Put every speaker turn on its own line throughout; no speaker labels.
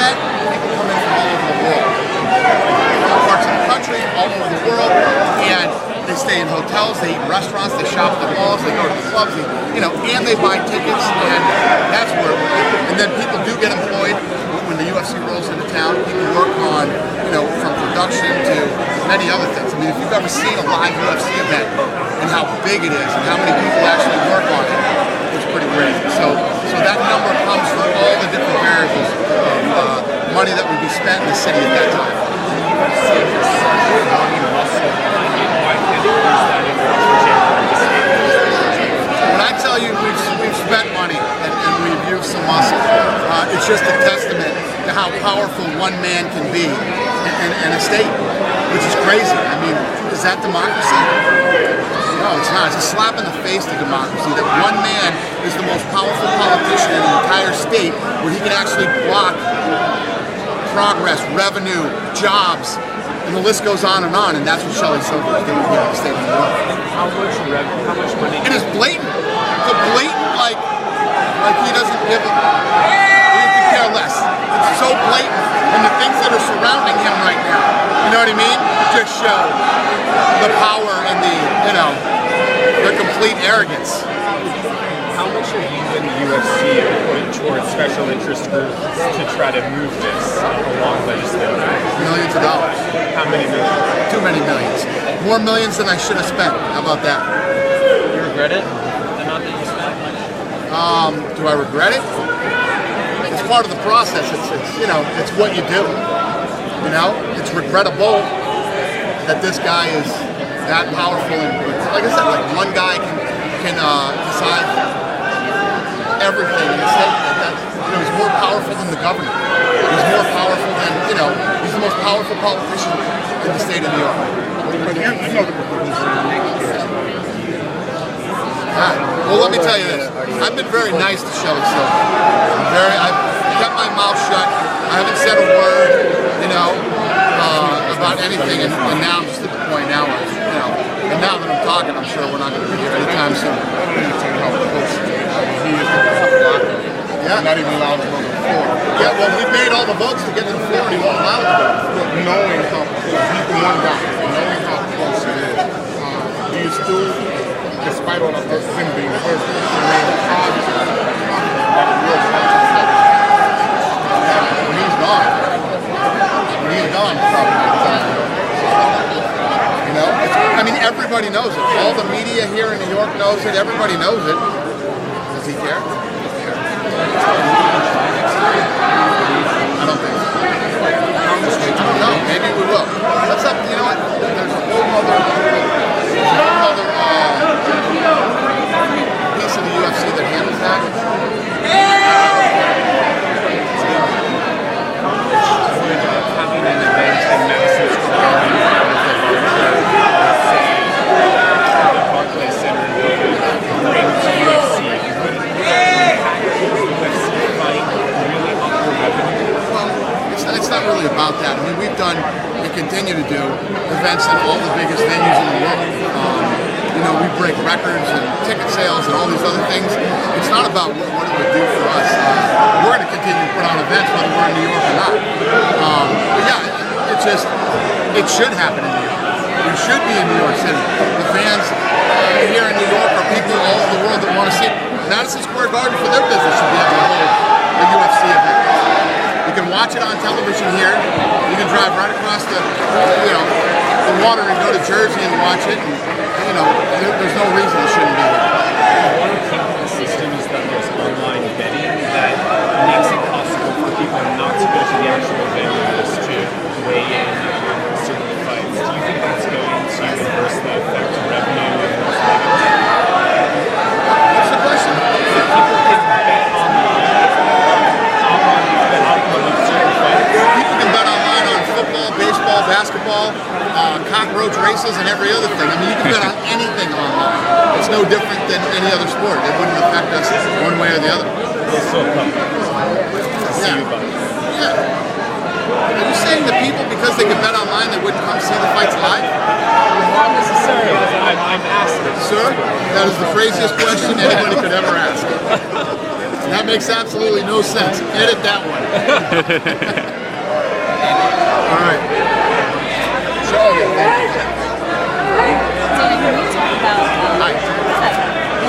event, people come in from all over the world. All parts of the country, all over the world, and they stay in hotels, they eat in restaurants, they shop at the malls, they go to the clubs, and they buy tickets, and that's where, and then people do get employed when the UFC rolls into town. People work on, from production to many other things. I mean, if you've ever seen a live UFC event and how big it is and how many people actually work on it, it's pretty crazy. So that number comes from all the different variables of money that would be spent in the city at that time. When I tell you we've spent money and we've used some muscle, it's just a testament to how powerful one man can be in a state, which is crazy. I mean, is that democracy? No, it's not. It's a slap in the face to democracy that one man is the most powerful politician in the entire state, where he can actually block progress, revenue, jobs, and the list goes on, and that's what Shelley Silver is doing here in the state of New York.
How much money?
It is blatant. It's a blatant, like he doesn't give a, he could care less. It's so blatant, and the things that are surrounding him right now, you know what I mean, just show the power and the complete arrogance.
How much have you and the UFC put towards special interest groups to try to move this along legislatively?
Millions of dollars.
How many millions?
Too many millions. More millions than I should have spent. How about that?
You regret it? The amount that you spent?
Do I regret it? It's part of the process. It's what you do. It's regrettable that this guy is that powerful, and like I said, like one guy can decide everything in the state. He's more powerful than the governor. He's more powerful than, he's the most powerful politician in the state of New York. Well, let me tell you this. I've been very nice to Shelley Silver. I've kept my mouth shut. I haven't said a word, about anything, and now I'm just at the point now where, and now that I'm talking, I'm sure we're not going to be here anytime soon. Yeah.
Not even allowed to go to the floor.
Yeah, well, we made all the votes to get to the floor, and he won't allow it to go.
Knowing how close, he's the one guy, knowing how close it is, do you still, despite all of him being hurt, remain positive that it will happen?
When he's gone, probably not time. Everybody knows it. All the media here in New York knows it. Everybody knows it. Does he care? I don't think so. I don't know. Maybe we will. What's up? You know what? There's a whole other piece of the UFC that handles that.
Having an event in Madison Square Barclays Center brings UFC.
It's not really about that. I mean, we've done and continue to do events in all the biggest venues in the world. We break records and ticket sales and all these other things. It's not about what it would do for us. We're going to continue to put on events whether we're in New York or not. But yeah, it should happen in New York. We should be in New York City. The fans here in New York are people all over the world that want to see Madison Square Garden for their business should be able to hold a UFC event. You can watch it on television here. You can drive right across the water and go to Jersey and watch it. And, there's no reason it shouldn't be here.
One key to the system is that there's online betting that makes it possible for people not to go to the actual venue just to weigh in on certain fights. Do you think that's going to adversely affect revenue and most
What's the question?
If people can bet online on certain fights.
People can bet online on football, baseball, basketball, cockroach races, and every other thing. I mean, you can bet on anything online. It's no different than any other sport. It wouldn't affect us one way or the other. Yeah. Are you saying that people, because they can bet online, they wouldn't come see the fights live?
Not necessarily. I'm asking.
Sir, that is the craziest question anybody could ever ask. That makes absolutely no sense. Edit that one. All right.
So when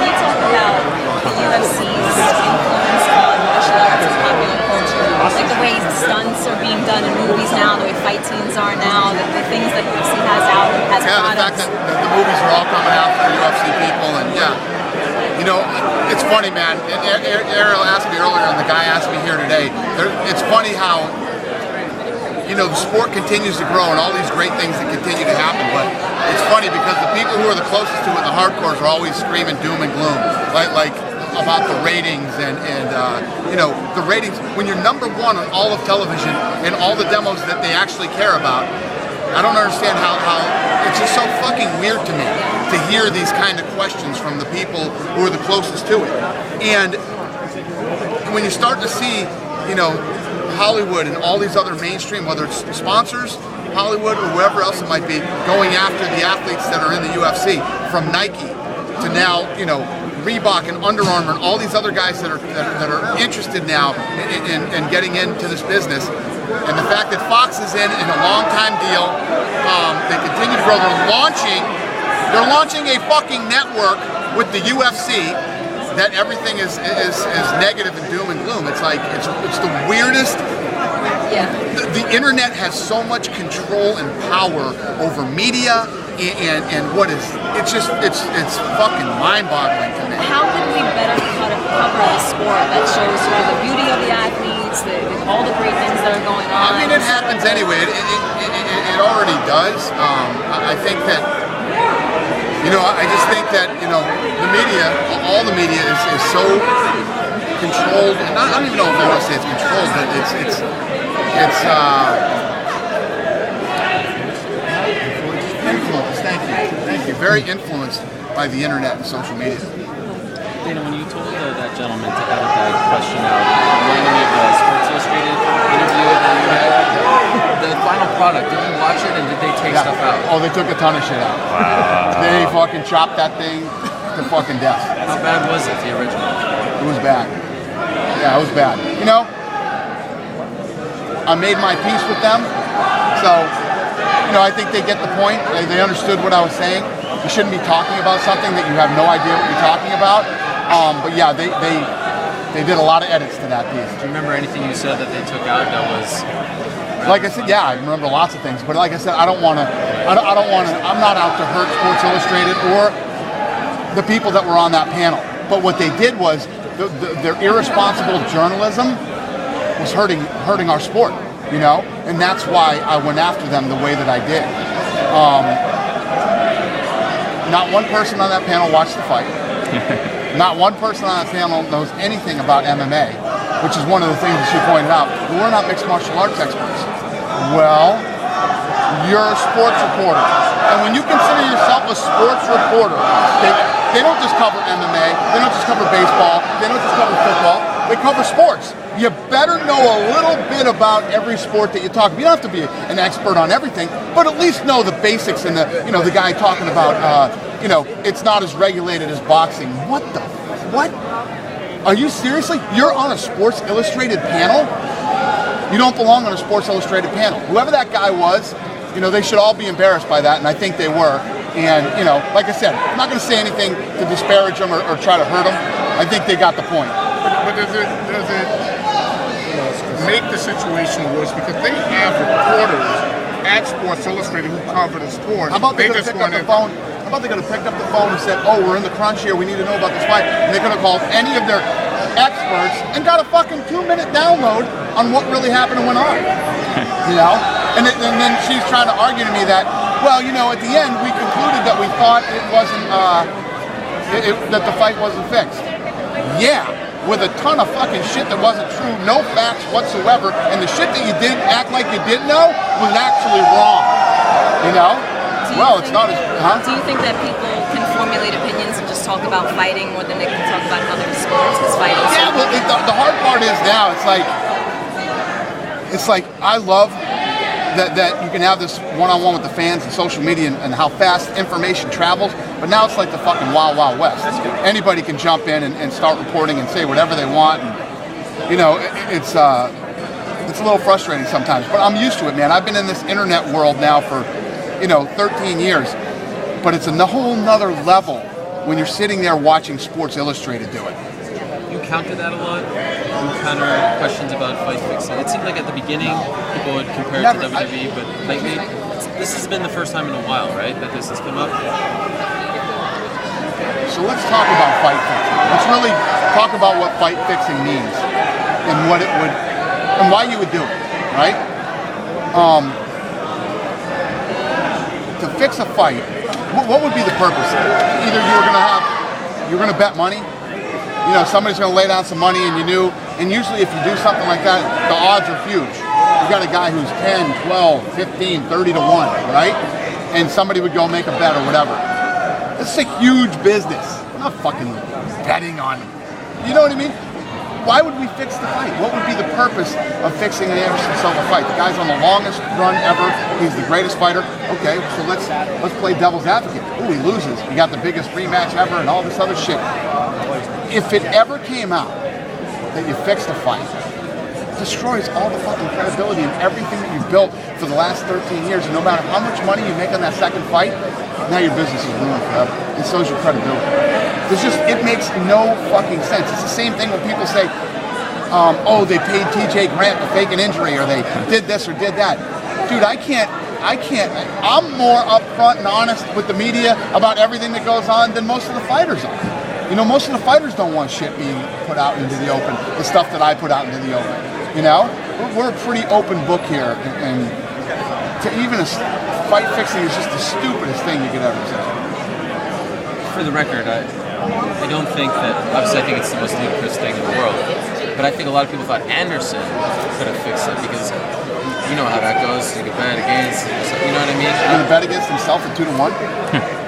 you talk about the UFC's influence on martial arts and popular culture, like the way stunts are being done in movies now, the way fight scenes are now, the things that UFC has out, has
the fact that the movies are all coming out for UFC people, and you know, it's funny, man. Ariel asked me earlier, and the guy asked me here today. It's funny how, you know, the sport continues to grow and all these great things that continue to happen, but it's funny because the people who are the closest to it, the hardcores, are always screaming doom and gloom, like about the ratings and you know, the ratings. When you're number one on all of television and all the demos that they actually care about, I don't understand how it's just so fucking weird to me to hear these kind of questions from the people who are the closest to it. And when you start to see, you know, Hollywood and all these other mainstream, whether it's sponsors, Hollywood, or whoever else it might be, going after the athletes that are in the UFC, from Nike to now, you know, Reebok and Under Armour and all these other guys that are interested now in getting into this business. And the fact that Fox is in a long-time deal, they continue to grow. They're launching a fucking network with the UFC that everything is negative and doom and gloom. It's like it's the weirdest.
Yeah.
The internet has so much control and power over media and what is it's fucking mind-boggling to me.
How can we better cover a sport that shows sort of the beauty of the athletes, all the great things that are going on?
I mean, it happens anyway. It already does. I think that, you know, I just think that, you know, the media, all the media is so controlled, and I don't even know if I want to say it's controlled, but it's influenced. Thank you. Very influenced by the internet and social media.
Dana, when you told that gentleman to edit that question out, reminded me of the Sports Illustrated interview that you had. The final product, did you watch it and did they take stuff out?
Oh, they took a ton of shit out. Wow. They fucking chopped that thing to fucking death.
How bad was it, the original?
It was bad. Yeah, it was bad. You know, I made my peace with them, so, you know, I think they get the point. They understood what I was saying. You shouldn't be talking about something that you have no idea what you're talking about. But yeah, they did a lot of edits to that piece.
Do you remember anything you said that they took out that was?
Like I said, yeah, I remember lots of things. But like I said, I'm not out to hurt Sports Illustrated or the people that were on that panel. But what they did was their irresponsible journalism was hurting our sport, you know, and that's why I went after them the way that I did. Not one person on that panel watched the fight. Not one person on that panel knows anything about MMA, which is one of the things that she pointed out. We're not mixed martial arts experts. Well, you're a sports reporter. And when you consider yourself a sports reporter, they don't just cover MMA, they don't just cover baseball, they don't just cover football, they cover sports. You better know a little bit about every sport that you talk about. You don't have to be an expert on everything, but at least know the basics and the guy talking about, it's not as regulated as boxing. What? Are you seriously? You're on a Sports Illustrated panel? You don't belong on a Sports Illustrated panel. Whoever that guy was, they should all be embarrassed by that, and I think they were. And, like I said, I'm not going to say anything to disparage them or try to hurt them. I think they got the point.
But does it make the situation worse because they have reporters at Sports Illustrated who cover the sport?
How about they could have picked up the phone? How about they could have picked up the phone and said, "Oh, we're in the crunch here. We need to know about this fight," and they could have called any of their experts and got a fucking 2-minute download on what really happened and went on. And then she's trying to argue to me that, well, at the end we concluded that we thought it wasn't that the fight wasn't fixed. Yeah. With a ton of fucking shit that wasn't true, no facts whatsoever, and the shit that you did act like you didn't know was actually wrong.
Do you think that people can formulate opinions and just talk about fighting more than they can talk about other sports? Because fighting.
Yeah, but the hard part is now it's like I love that you can have this one-on-one with the fans and social media and how fast information travels. But now it's like the fucking Wild Wild West. Anybody can jump in and start reporting and say whatever they want. And, you know, it's a little frustrating sometimes, but I'm used to it, man. I've been in this internet world now for, 13 years. But it's a whole nother level when you're sitting there watching Sports Illustrated do it.
You counter that a lot? You counter questions about fight fixing? It seemed like at the beginning people would compare it to WWE, but lately, this has been the first time in a while, right, that this has come up?
So let's talk about fight fixing. Let's really talk about what fight fixing means and what it would, and why you would do it, right? To fix a fight, what would be the purpose? Either you're going to bet money. Somebody's going to lay down some money, and usually if you do something like that, the odds are huge. You got a guy who's 10, 12, 15, 30 to 1, right? And somebody would go make a bet or whatever. This is a huge business. I'm not fucking betting on, you know what I mean? Why would we fix the fight? What would be the purpose of fixing an Anderson Silva fight? The guy's on the longest run ever. He's the greatest fighter. Okay, so let's play devil's advocate. Ooh, he loses. He got the biggest rematch ever and all this other shit. If it ever came out that you fixed a fight, it destroys all the fucking credibility and everything that you've built for the last 13 years. And no matter how much money you make on that second fight, now your business is ruined forever. And so is your credibility. It makes no fucking sense. It's the same thing when people say, they paid TJ Grant to fake an injury, or they did this or did that. Dude, I can't, I'm more upfront and honest with the media about everything that goes on than most of the fighters are. Most of the fighters don't want shit being put out into the open, the stuff that I put out into the open. We're a pretty open book here, and fight fixing is just the stupidest thing you could ever say.
For the record, I don't think that, obviously I think it's the most ludicrous thing in the world, but I think a lot of people thought Anderson could have fixed it, because you know how that goes. You could bet against, you know what I mean?
You can bet against himself at 2 to 1?